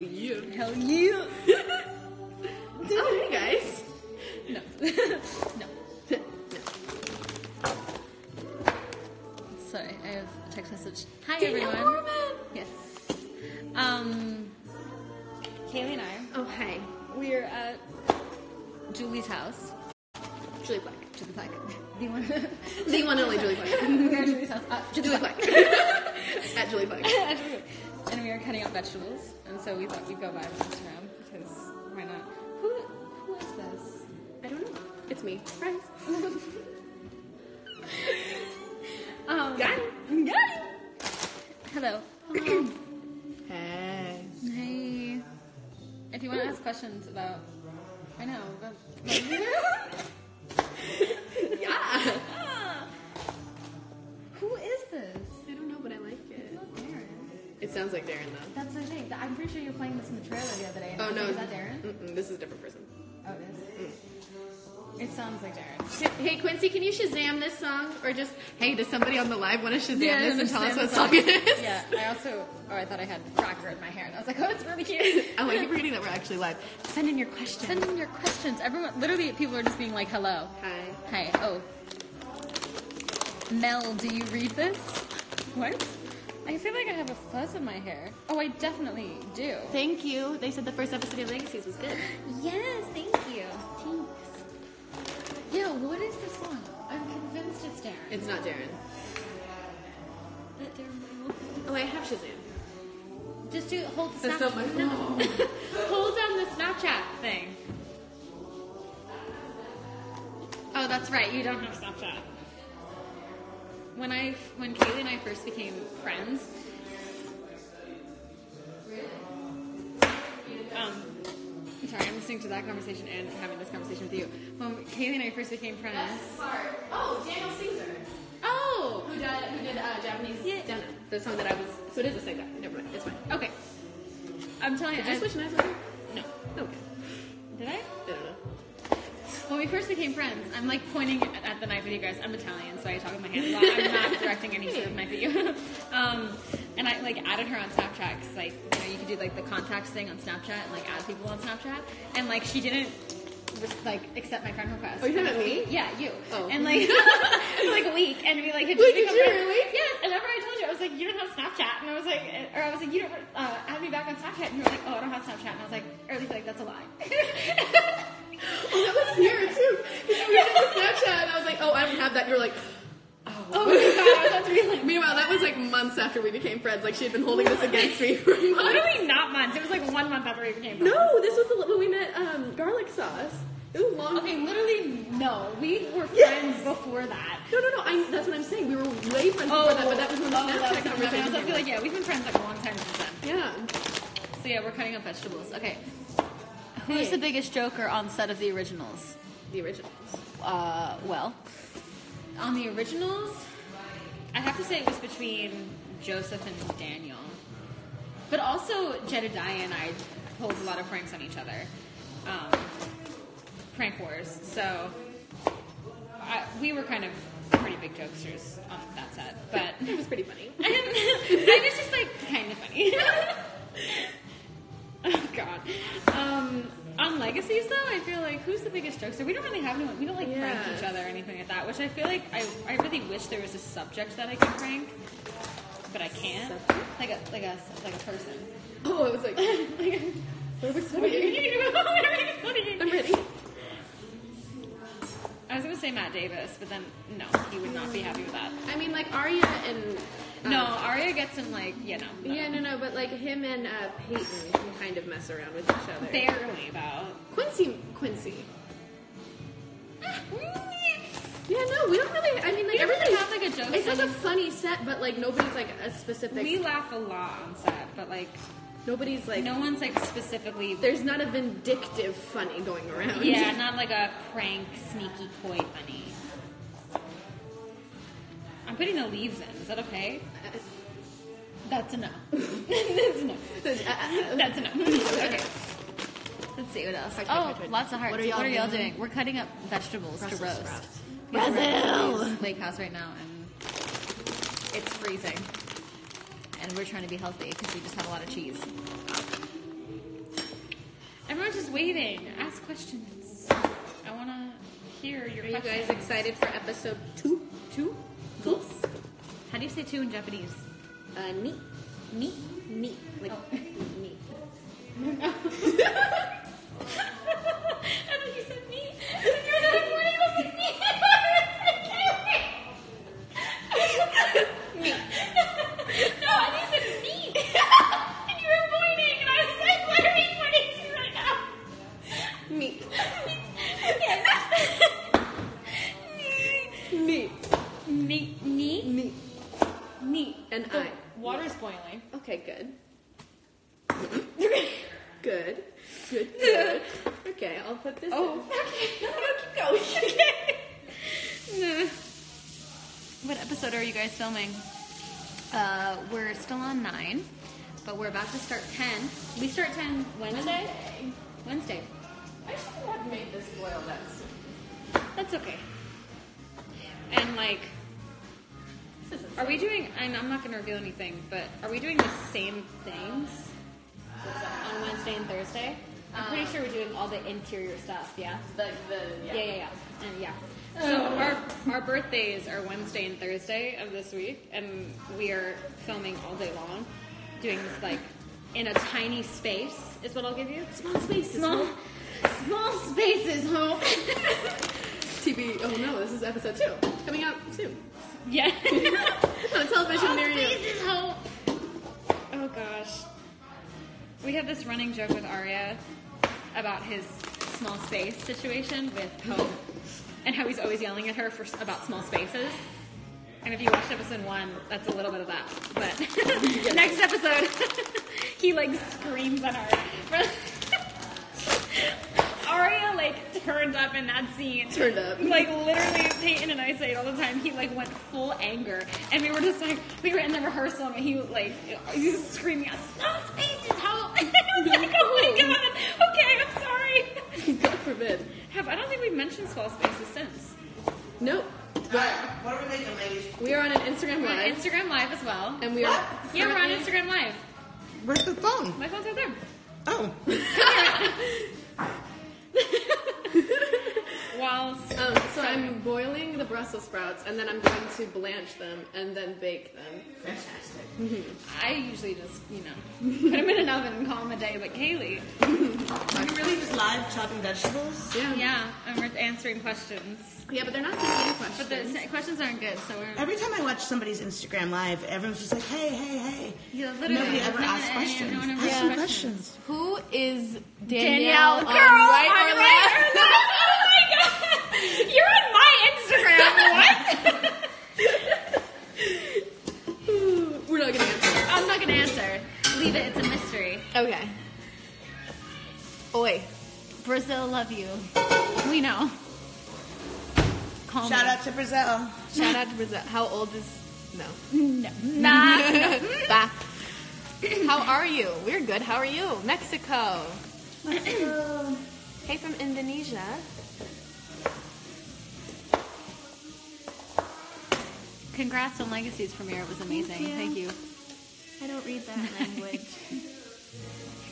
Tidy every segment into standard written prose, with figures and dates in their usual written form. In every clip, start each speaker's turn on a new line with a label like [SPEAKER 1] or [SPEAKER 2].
[SPEAKER 1] You.
[SPEAKER 2] Hell you.
[SPEAKER 1] Oh, hey guys.
[SPEAKER 2] No. No. Sorry, I have a text message. Hi
[SPEAKER 1] Danielle
[SPEAKER 2] everyone.
[SPEAKER 1] Gorman.
[SPEAKER 2] Yes. Kaylee and I.
[SPEAKER 1] Oh, hey.
[SPEAKER 2] We're at Julie's house.
[SPEAKER 1] Julie Black.
[SPEAKER 2] Julie Black. The one.
[SPEAKER 1] The one and only Julie Black.
[SPEAKER 2] We're at Julie's house.
[SPEAKER 1] Julie Black. At Julie Black.
[SPEAKER 2] And we are cutting up vegetables, and so we thought we'd go by on Instagram because why not? Who is this?
[SPEAKER 1] I don't know. It's me. Friends. Got him.
[SPEAKER 2] Got him. Hello.
[SPEAKER 1] Hey.
[SPEAKER 2] Hey. If you want to ask questions about, I know.
[SPEAKER 1] Yeah.
[SPEAKER 2] Who is this?
[SPEAKER 1] I don't know, but I like it.
[SPEAKER 2] It's not Darren.
[SPEAKER 1] It sounds like Darren, though.
[SPEAKER 2] That's the thing. I'm pretty sure you were playing this in the trailer the other day. And
[SPEAKER 1] Oh, no.
[SPEAKER 2] Is that Darren?
[SPEAKER 1] This is a different person.
[SPEAKER 2] Oh, it is? It sounds like Darren.
[SPEAKER 1] Hey, Quincy, can you Shazam this song? Or just, hey, does somebody on the live want to Shazam
[SPEAKER 2] Yeah,
[SPEAKER 1] this and tell us
[SPEAKER 2] Shazam
[SPEAKER 1] what
[SPEAKER 2] the
[SPEAKER 1] song it is?
[SPEAKER 2] Yeah, I thought I had cracker in my hair, and I was like, oh, it's really cute.
[SPEAKER 1] Oh, I keep forgetting that we're actually live. Send in your questions.
[SPEAKER 2] Send in your questions. Everyone, literally, people are just being like, hello.
[SPEAKER 1] Hi.
[SPEAKER 2] Hi. Oh. Mel, do you read this? What? I feel like I have a fuzz in my hair. Oh, I definitely do.
[SPEAKER 1] Thank you. They said the first episode of Legacies was good.
[SPEAKER 2] Yes, thank you. Thanks. Yeah, what is this one? I'm convinced it's Darren.
[SPEAKER 1] It's not Darren.
[SPEAKER 2] That Darren Bible.
[SPEAKER 1] Oh, I have Shazam.
[SPEAKER 2] Just do hold the
[SPEAKER 1] That's
[SPEAKER 2] Snapchat.
[SPEAKER 1] not my phone.
[SPEAKER 2] Hold down the Snapchat thing. Oh, that's right. You don't have Snapchat. When Kaylee and I first became friends, sorry, I'm listening to that conversation and having this conversation with you. When Kaylee and I first became friends.
[SPEAKER 1] Oh, Daniel Caesar.
[SPEAKER 2] Oh!
[SPEAKER 1] Who did Japanese?
[SPEAKER 2] Yeah.
[SPEAKER 1] Down the song that I was. So it is the same guy. Never mind. It's fine.
[SPEAKER 2] Okay. I'm telling you.
[SPEAKER 1] Did you switch knives with him?
[SPEAKER 2] No.
[SPEAKER 1] Okay.
[SPEAKER 2] Did I?
[SPEAKER 1] I don't know.
[SPEAKER 2] When we first became friends, I'm like pointing at the knife with you guys. I'm Italian, so I talk with my hands a lot. I'm not directing any sort of knife at you. And I like added her on Snapchat because like you could do like the contacts thing on Snapchat and like add people on Snapchat. And like she didn't like accept my friend request.
[SPEAKER 1] Oh, you talking about me?
[SPEAKER 2] Yeah, you.
[SPEAKER 1] Oh.
[SPEAKER 2] And like for like a week, and we like had
[SPEAKER 1] Wait,
[SPEAKER 2] become
[SPEAKER 1] did you
[SPEAKER 2] friends.
[SPEAKER 1] really?
[SPEAKER 2] Yes. And remember I told you I was like, you don't have Snapchat, and I was like, you don't add me back on Snapchat, and you were like, oh, I don't have Snapchat, and I was like, or at least like that's a lie.
[SPEAKER 1] Oh, that was weird too. Because we did the Snapchat, and I was like, oh, I don't have that. And you were like,
[SPEAKER 2] Oh my god, that's really.
[SPEAKER 1] Meanwhile, that was like months after we became friends. Like she had been holding this against me for months.
[SPEAKER 2] Literally not months. It was like 1 month after we became friends.
[SPEAKER 1] No, this was when we met garlic sauce. It was long.
[SPEAKER 2] Okay, literally no. We were friends
[SPEAKER 1] Yes.
[SPEAKER 2] before that.
[SPEAKER 1] No. That's what I'm saying. We were way friends before that, but that was when the Snapchat conversation.
[SPEAKER 2] I feel like yeah, we've been friends like a long time since then.
[SPEAKER 1] Yeah.
[SPEAKER 2] So yeah, we're cutting up vegetables. Okay. Who's the biggest joker on set of the originals?
[SPEAKER 1] The originals.
[SPEAKER 2] Well, on the originals, I have to say it was between Joseph and Daniel. But also Jedediah and I pulled a lot of pranks on each other. Prank wars. So we were kind of pretty big jokesters on that set. But
[SPEAKER 1] It was pretty funny.
[SPEAKER 2] I was just like kind of funny. Oh God. On Legacies though, I feel like who's the biggest jokester? We don't really have anyone. We don't like prank each other or anything like that. Which I feel like I really wish there was a subject that I could prank, but I can't. Like a person.
[SPEAKER 1] Oh, I was like, what are we studying? I'm ready.
[SPEAKER 2] I was gonna say Matt Davis, but then no, he would not be happy with that.
[SPEAKER 1] I mean, like Arya and.
[SPEAKER 2] No, Arya gets in like
[SPEAKER 1] Yeah, no, but like him and Peyton can kind of mess around with each other.
[SPEAKER 2] barely though.
[SPEAKER 1] Quincy. Yeah, no, we don't really. I mean, like
[SPEAKER 2] We don't
[SPEAKER 1] everybody
[SPEAKER 2] really have like a joke.
[SPEAKER 1] It's like a funny set, but like nobody's like a specific.
[SPEAKER 2] We laugh a lot on set, but like
[SPEAKER 1] Nobody's like.
[SPEAKER 2] no one's like specifically.
[SPEAKER 1] There's not a vindictive funny going around.
[SPEAKER 2] Yeah, not like a prank, sneaky, coy funny. I'm putting the leaves in. Is that okay? That's a no. That's a no. That's a no. Okay. Let's see what else. Oh, lots of hearts.
[SPEAKER 1] What are y'all doing?
[SPEAKER 2] We're cutting up vegetables to roast.
[SPEAKER 1] sprouts.
[SPEAKER 2] Because we're at
[SPEAKER 1] Brazil!
[SPEAKER 2] Julie's lake house right now, and it's freezing. And we're trying to be healthy because we just have a lot of cheese. waiting. Ask questions. I want to hear your questions.
[SPEAKER 1] Are you guys excited for episode 2? 2? Yes.
[SPEAKER 2] How do you say 2 in Japanese?
[SPEAKER 1] Ni.
[SPEAKER 2] Ni?
[SPEAKER 1] Ni. Like, ni.
[SPEAKER 2] I thought you said me. And you were like, what? You was like, me. Me. No, I think you said me. And you were pointing, and I was like, what are you pointing to right now?
[SPEAKER 1] Me.
[SPEAKER 2] Okay.
[SPEAKER 1] Me.
[SPEAKER 2] Me. Me.
[SPEAKER 1] Me.
[SPEAKER 2] Me.
[SPEAKER 1] And
[SPEAKER 2] The
[SPEAKER 1] I.
[SPEAKER 2] water's boiling.
[SPEAKER 1] Okay, good. Good. Good, good. Okay, I'll put this in.
[SPEAKER 2] Okay.
[SPEAKER 1] No, keep going.
[SPEAKER 2] Okay. What episode are you guys filming? We're still on 9, but we're about to start 10. We start 10 Wednesday? Wednesday.
[SPEAKER 1] I should have made this boil that soon.
[SPEAKER 2] That's okay. And like,
[SPEAKER 1] This isn't
[SPEAKER 2] are we doing, I'm not going to reveal anything, but are we doing the same things on Wednesday and Thursday? I'm pretty sure we're doing all the interior stuff, yeah? Yeah. And yeah. So our birthdays are Wednesday and Thursday of this week, and we are filming all day long, doing this like in a tiny space is what I'll give you.
[SPEAKER 1] Small spaces.
[SPEAKER 2] Small spaces, home.
[SPEAKER 1] TV. Oh no, this is episode 2 coming out soon.
[SPEAKER 2] Yeah.
[SPEAKER 1] On television
[SPEAKER 2] Small
[SPEAKER 1] near you.
[SPEAKER 2] spaces, home. Oh gosh. We have this running joke with Arya about his small space situation with Hope and how he's always yelling at her about small spaces. And if you watched episode 1, that's a little bit of that. But next episode, he like screams at her. Arya like turned up in that scene.
[SPEAKER 1] Turned up.
[SPEAKER 2] Like literally, Peyton and I say it all the time. He like went full anger, and we were just like, we were in the rehearsal, and he was screaming out, "Small spaces, help!" I was like, "Oh my god, okay, I'm sorry."
[SPEAKER 1] God forbid.
[SPEAKER 2] I don't think we've mentioned small spaces since.
[SPEAKER 1] Nope.
[SPEAKER 3] But what are we making, ladies?
[SPEAKER 1] We are on an Instagram
[SPEAKER 2] We're on
[SPEAKER 1] Live.
[SPEAKER 2] Instagram Live as well.
[SPEAKER 1] And we are.
[SPEAKER 2] Yeah, we're on Instagram Live.
[SPEAKER 3] Where's the phone?
[SPEAKER 2] My phone's right there.
[SPEAKER 3] Oh.
[SPEAKER 2] Whilst
[SPEAKER 1] So I'm boiling the Brussels sprouts, and then I'm going to blanch them and then bake them.
[SPEAKER 3] Fantastic.
[SPEAKER 2] I usually just, put them in an oven and call them a day. But Kaylee,
[SPEAKER 3] Are you really just live chopping vegetables?
[SPEAKER 1] Yeah.
[SPEAKER 2] and we're answering questions.
[SPEAKER 1] Yeah, but they're not sending any questions.
[SPEAKER 2] But the questions aren't good, so we're...
[SPEAKER 3] Every time I watch somebody's Instagram live, everyone's just like, hey.
[SPEAKER 2] Yeah, literally.
[SPEAKER 3] Nobody ever asks questions.
[SPEAKER 2] No one ever
[SPEAKER 3] Ask
[SPEAKER 2] asks
[SPEAKER 3] some
[SPEAKER 2] questions.
[SPEAKER 1] Who is
[SPEAKER 2] Danielle.
[SPEAKER 1] Danielle?
[SPEAKER 2] Girl,
[SPEAKER 1] Right
[SPEAKER 2] I'm
[SPEAKER 1] or
[SPEAKER 2] right
[SPEAKER 1] left?
[SPEAKER 2] or left? Oh my god! You're on my Instagram. What?
[SPEAKER 1] We're not gonna answer.
[SPEAKER 2] I'm not gonna answer. Leave it. It's a mystery.
[SPEAKER 1] Okay. Oi.
[SPEAKER 2] Brazil, love you. We know. Call
[SPEAKER 3] Shout
[SPEAKER 2] me.
[SPEAKER 3] out to Brazil.
[SPEAKER 1] Shout out to Brazil. How old is... No.
[SPEAKER 2] No. Nah.
[SPEAKER 1] Bah. How are you? We're good. How are you? Mexico. Hey, from Indonesia.
[SPEAKER 2] Congrats on Legacy's premiere. It was amazing. Thank you.
[SPEAKER 1] I don't read that language.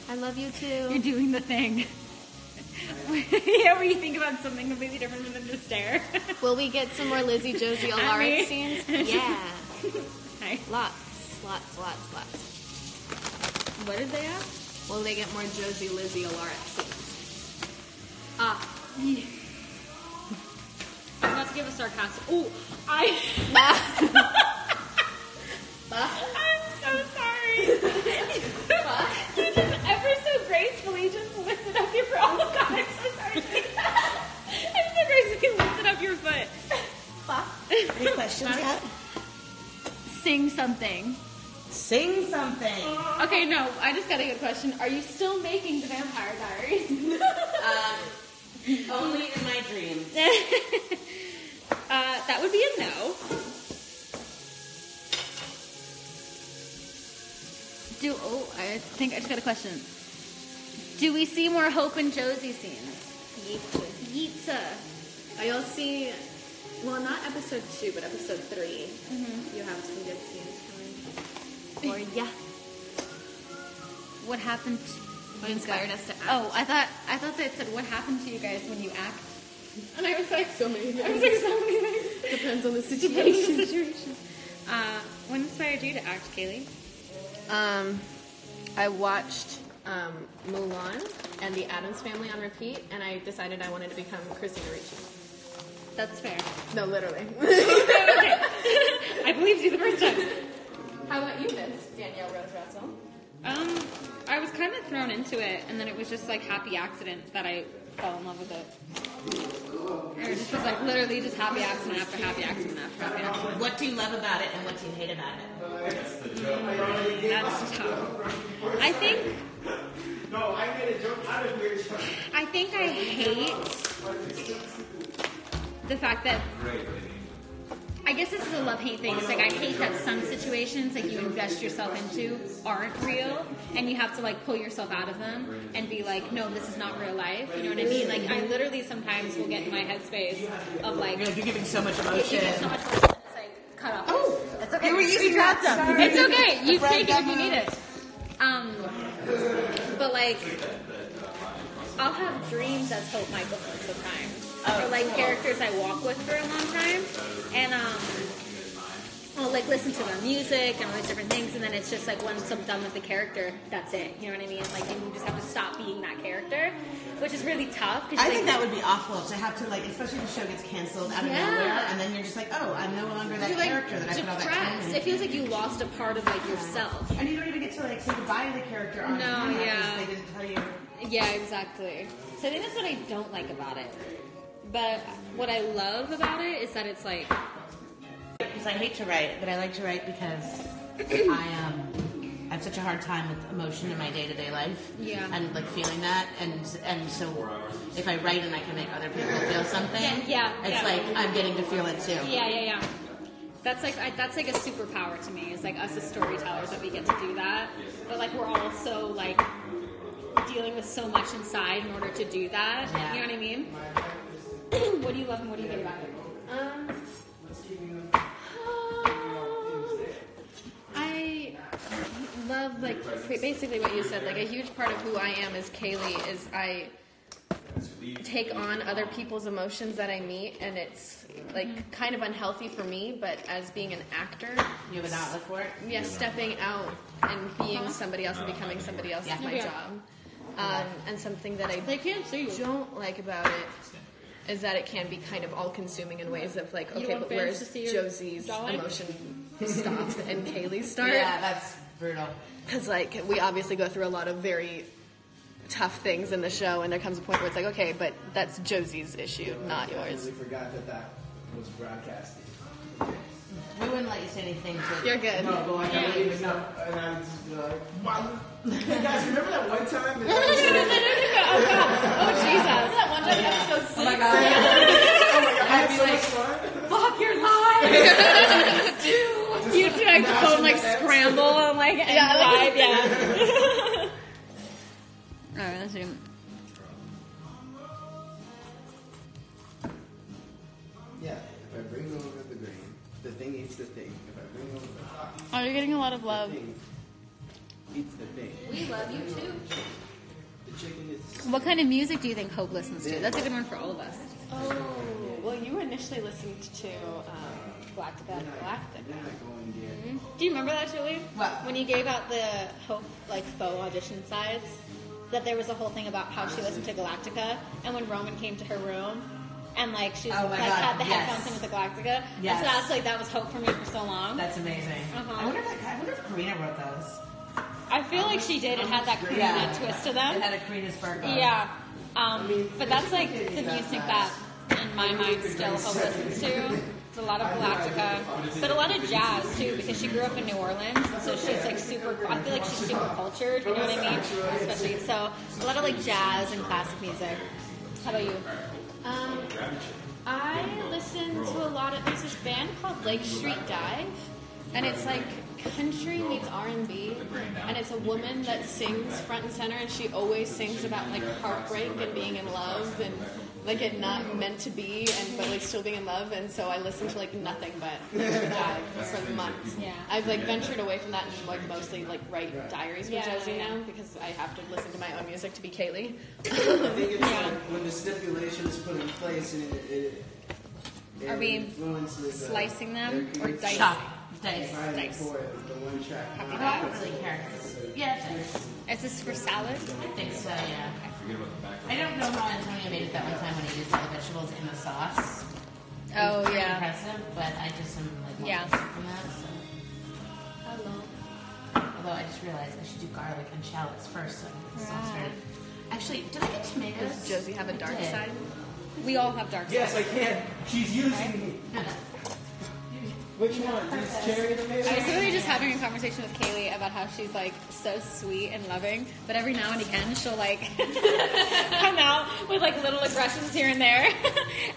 [SPEAKER 1] I love you
[SPEAKER 2] You're
[SPEAKER 1] too.
[SPEAKER 2] doing the thing. Yeah, where you think about something completely different than the stare.
[SPEAKER 1] Will we get some more Lizzie, Josie, Alaric
[SPEAKER 2] me.
[SPEAKER 1] scenes? Yeah.
[SPEAKER 2] Hi.
[SPEAKER 1] Lots.
[SPEAKER 2] What did they ask?
[SPEAKER 1] Will they get more Josie, Lizzie, Alaric scenes? Ah.
[SPEAKER 2] Yeah. I was about to give a sarcastic. Oh, I'm so sorry. You just ever so gracefully just lifted up your foot. Oh God, I'm so sorry. I'm so gracefully lifted up your foot.
[SPEAKER 3] Any questions yet?
[SPEAKER 2] Sing something.
[SPEAKER 3] Sing something.
[SPEAKER 2] Okay, no, I just got a good question. Are you still making the Vampire Diaries?
[SPEAKER 3] Only in my dreams.
[SPEAKER 2] That would be a no. I think I just got a question. Do we see more Hope and Josie scenes? Yeetza.
[SPEAKER 1] You'll see, well, not episode 2, but episode 3. You have some good scenes coming. Or, yeah.
[SPEAKER 2] What happened What inspired us to act? Oh, I thought they said, what happened to you guys when you act? And I was like,
[SPEAKER 1] So many things.
[SPEAKER 2] I was like, so many things.
[SPEAKER 1] Depends on the situation.
[SPEAKER 2] Depends on the situation. What inspired you to act, Kaylee?
[SPEAKER 1] I watched Mulan and The Addams Family on repeat, and I decided I wanted to become Christina Ricci.
[SPEAKER 2] That's fair.
[SPEAKER 1] No, literally.
[SPEAKER 2] Okay. I believed you the first time.
[SPEAKER 1] How about you, Miss Danielle Rose Russell?
[SPEAKER 2] I was kind of thrown into it, and then it was just like happy accident that I fell in love with it. And it just was like literally just happy accident after happy accident after happy accident.
[SPEAKER 3] What do you love about it and what do you hate about it?
[SPEAKER 2] That's tough. I think.
[SPEAKER 4] No, I made a joke. I didn't make a joke.
[SPEAKER 2] I think I hate the fact that. I guess this is a love-hate thing. It's like I hate that some situations like you invest yourself into aren't real, and you have to like pull yourself out of them and be like, no, this is not real life. You know what I mean? Like I literally sometimes will get in my headspace of like
[SPEAKER 3] You're giving so much emotion.
[SPEAKER 2] you get so much emotion, it's like cut off.
[SPEAKER 3] Oh,
[SPEAKER 2] it's okay.
[SPEAKER 3] you were using that stuff.
[SPEAKER 2] It's okay. You take it if you need it. But like, I'll have dreams as Hope Michael sometimes. Or like characters I walk with for a long time, and I'll like listen to their music and all these different things, and then it's just like once I'm done with the character, that's it. You know what I mean? Like you just have to stop being that character, which is really tough.
[SPEAKER 3] I think that would be awful to have to like, especially if the show gets canceled out of nowhere, and then you're just like, oh, I'm no longer that character that I put all that time
[SPEAKER 2] depressed.
[SPEAKER 3] into.
[SPEAKER 2] It feels like you lost a part of like yourself.
[SPEAKER 3] And you don't even get to like say goodbye to the character on camera because they didn't tell you.
[SPEAKER 2] Yeah, exactly. So I think that's what I don't like about it. But what I love about it is that it's like...
[SPEAKER 3] Because I hate to write, but I like to write because I have such a hard time with emotion in my day-to-day life.
[SPEAKER 2] Yeah.
[SPEAKER 3] And like feeling that, and so if I write and I can make other people feel something, it's like I'm getting to feel it too.
[SPEAKER 2] Yeah. That's like a superpower to me. It's like us as storytellers that we get to do that. But like we're all so like dealing with so much inside in order to do that.
[SPEAKER 3] Yeah.
[SPEAKER 2] You know what I mean? What do you love and what do you hate about it?
[SPEAKER 1] I love, like, basically what you said. Like, a huge part of who I am as Kaylee is I take on other people's emotions that I meet, and it's, like, kind of unhealthy for me, but as being an actor...
[SPEAKER 3] You have an outlet for it?
[SPEAKER 1] Yeah, stepping out and being somebody else and becoming somebody else is my job. And something that I don't like about it is that it can be kind of all-consuming in ways of like, okay, but where's Josie's emotion stop and Kaylee's start?
[SPEAKER 3] Yeah, that's brutal.
[SPEAKER 1] Because like we obviously go through a lot of very tough things in the show, and there comes a point where it's like, okay, but that's Josie's issue, not yours.
[SPEAKER 4] We forgot that was broadcasted.
[SPEAKER 3] We wouldn't let you say anything to...
[SPEAKER 1] You're good.
[SPEAKER 4] No, but like, I don't even know. And I was just like, wow. Hey guys, remember that one time?
[SPEAKER 2] Oh Jesus!
[SPEAKER 1] That one time episode 6.
[SPEAKER 3] Oh my god.
[SPEAKER 4] I had so much fun.
[SPEAKER 3] Fuck your life!
[SPEAKER 2] You two like phone like scramble and like and live, Alright, let's see.
[SPEAKER 4] Yeah, if I bring over the grain, the thing eats the thing. If I bring over the
[SPEAKER 2] Oh, you're getting a lot of love.
[SPEAKER 4] thing eats the thing.
[SPEAKER 1] We love you too.
[SPEAKER 4] The chicken is...
[SPEAKER 2] What kind of music do you think Hope listens to? That's a good one for all of us.
[SPEAKER 1] Oh, well, you initially listened to Galactica.
[SPEAKER 2] Do you remember that, Julie?
[SPEAKER 3] What?
[SPEAKER 2] When you gave out the Hope like faux audition sides, that there was a whole thing about how she listened to Galactica, and when Roman came to her room, and like she was, like had the headphones in with the Galactica, and so that's like that was Hope for me for so long.
[SPEAKER 3] That's amazing. I wonder if Karina wrote those.
[SPEAKER 2] I feel like she did. It had that Karina twist to them.
[SPEAKER 3] It had a Karina spark on.
[SPEAKER 2] Yeah. But that's like the music that, in my mind, still Hope listens to. It's a lot of Galactica, but a lot of jazz too, because she grew up in New Orleans, and so she's like super. I feel like she's super cultured. You know what I mean? Especially so, a lot of like jazz and classic music. How about you?
[SPEAKER 1] I listen to a lot of. There's this band called Lake Street Dive. And it's like country meets R&B, and it's a woman that sings front and center, and she always sings about like heartbreak and being in love and like it not meant to be, and but like still being in love. And so I listened to like nothing but that for months.
[SPEAKER 2] Yeah.
[SPEAKER 1] I've like ventured away from that and like mostly like write diaries, which I do now because I have to listen to my own music to be Kaylee.
[SPEAKER 4] I think it's like when the stipulation is put in place and it
[SPEAKER 2] Are we
[SPEAKER 4] influences,
[SPEAKER 2] slicing them or dicing?
[SPEAKER 3] Chop. Dice.
[SPEAKER 2] Dice.
[SPEAKER 4] For it, the one track.
[SPEAKER 3] I don't really care. Yeah, dice.
[SPEAKER 2] Is this for salad?
[SPEAKER 3] I think so, yeah. I don't know how Antonio made it that one time when he used all the vegetables in the sauce.
[SPEAKER 2] Oh,
[SPEAKER 3] Pretty
[SPEAKER 2] yeah.
[SPEAKER 3] impressive, but I just am like more
[SPEAKER 2] Yeah.
[SPEAKER 3] basic than that, so. Although I just realized I should do garlic and shallots first so I can get the sauce ready. Actually, did I get tomatoes?
[SPEAKER 1] Does Josie have a dark
[SPEAKER 3] did.
[SPEAKER 1] side?
[SPEAKER 2] We all have dark
[SPEAKER 4] Yes,
[SPEAKER 2] sides.
[SPEAKER 4] I can. She's using me. Which one? These cherry tomatoes?
[SPEAKER 2] I was literally just having a conversation with Kaylee about how she's like so sweet and loving, but every now and again she'll like come out with like little aggressions here and there,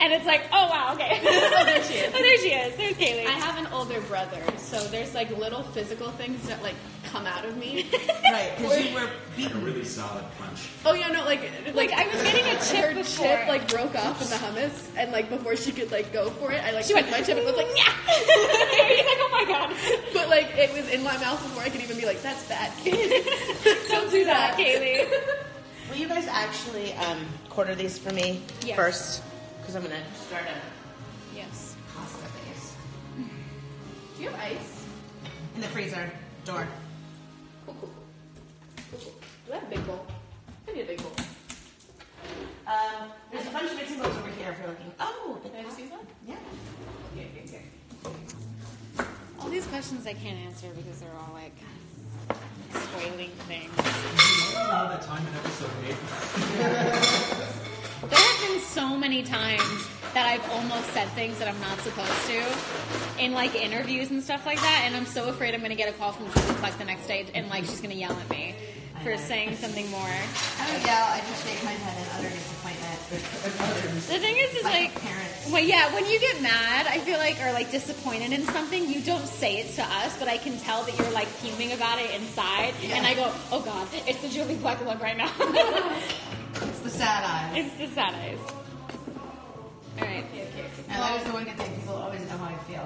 [SPEAKER 2] and it's like, oh wow, okay.
[SPEAKER 1] Oh, there she is.
[SPEAKER 2] Oh, there she is. There's Kaylee.
[SPEAKER 1] I have an older brother, so there's like little physical things that like come out of me.
[SPEAKER 3] Right, because you were
[SPEAKER 5] Like a
[SPEAKER 3] beaten.
[SPEAKER 5] really solid punch.
[SPEAKER 1] Oh yeah, no, like
[SPEAKER 2] I was getting a chip
[SPEAKER 1] her
[SPEAKER 2] before.
[SPEAKER 1] chip like broke off in the hummus, and like before she could like go for it, I like
[SPEAKER 2] She
[SPEAKER 1] took
[SPEAKER 2] went,
[SPEAKER 1] my chip and was like, yeah.
[SPEAKER 2] He's like, oh my god.
[SPEAKER 1] But like it was in my mouth before I could even be like, that's bad, kid.
[SPEAKER 2] Don't do that, Kaylee.
[SPEAKER 3] Will you guys actually quarter these for me
[SPEAKER 2] Yes.
[SPEAKER 3] first? Because I'm going to start a
[SPEAKER 2] Yes.
[SPEAKER 3] pasta base.
[SPEAKER 1] Do you have ice?
[SPEAKER 3] In the freezer door.
[SPEAKER 1] Cool. Do I have a big bowl? I need a big bowl.
[SPEAKER 3] There's a bunch of mixing bowls over here if you're looking. Oh,
[SPEAKER 1] Can I just use one?
[SPEAKER 3] yeah.
[SPEAKER 1] Okay.
[SPEAKER 2] All these questions I can't answer because they're all like spoiling things.
[SPEAKER 5] All the time in episode 8.
[SPEAKER 2] There have been so many times that I've almost said things that I'm not supposed to in like interviews and stuff like that, and I'm so afraid I'm going to get a call from Julie Clark the next day and like she's going to yell at me for saying something more.
[SPEAKER 3] I don't yell, I just shake my head in utter disappointment.
[SPEAKER 2] The thing is
[SPEAKER 3] Like a parent.
[SPEAKER 2] well, yeah, when you get mad, I feel like, or like disappointed in something, you don't say it to us, but I can tell that you're like fuming about it inside, and I go, oh god, it's the Julie Clark look right now.
[SPEAKER 3] It's the sad eyes.
[SPEAKER 2] It's the sad eyes. All right.
[SPEAKER 3] And that is the one good thing. People always know how I feel.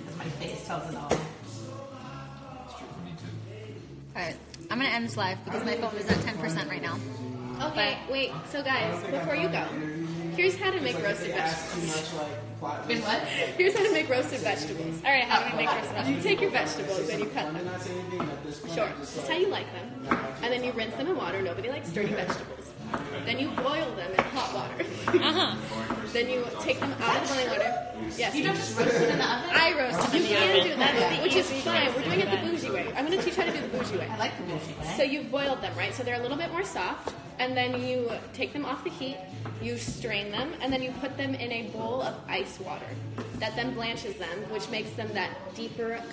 [SPEAKER 3] Because my face tells it all.
[SPEAKER 5] It's true for me too.
[SPEAKER 2] All right. I'm going to end this live because my phone is at 10% right now.
[SPEAKER 1] Okay, wait. So guys, before you go, here's how to make roasted
[SPEAKER 4] Ask too
[SPEAKER 1] vegetables.
[SPEAKER 4] much like plot.
[SPEAKER 3] Here's what?
[SPEAKER 1] Here's how to make roasted vegetables.
[SPEAKER 2] All right, how do we make this?
[SPEAKER 1] You take your vegetables and you cut
[SPEAKER 4] I'm
[SPEAKER 1] them.
[SPEAKER 4] not saying anything at this point.
[SPEAKER 1] Sure,
[SPEAKER 4] Just
[SPEAKER 1] just
[SPEAKER 4] like,
[SPEAKER 1] how you like them. And then you rinse them in water. Nobody likes dirty vegetables. Then you boil them in hot water. Then you take them out of the boiling water. Yes.
[SPEAKER 3] You don't just roast it in the oven?
[SPEAKER 2] I roast them
[SPEAKER 1] You
[SPEAKER 2] in the
[SPEAKER 1] can
[SPEAKER 2] oven.
[SPEAKER 1] do that, which is fine. We're doing it the bougie way. I'm going to teach you how to do the bougie way.
[SPEAKER 3] I like the bougie way.
[SPEAKER 1] So you've boiled them, right? So they're a little bit more soft. And then you take them off the heat, you strain them, and then you put them in a bowl of ice water. That then blanches them, which makes them that deeper color.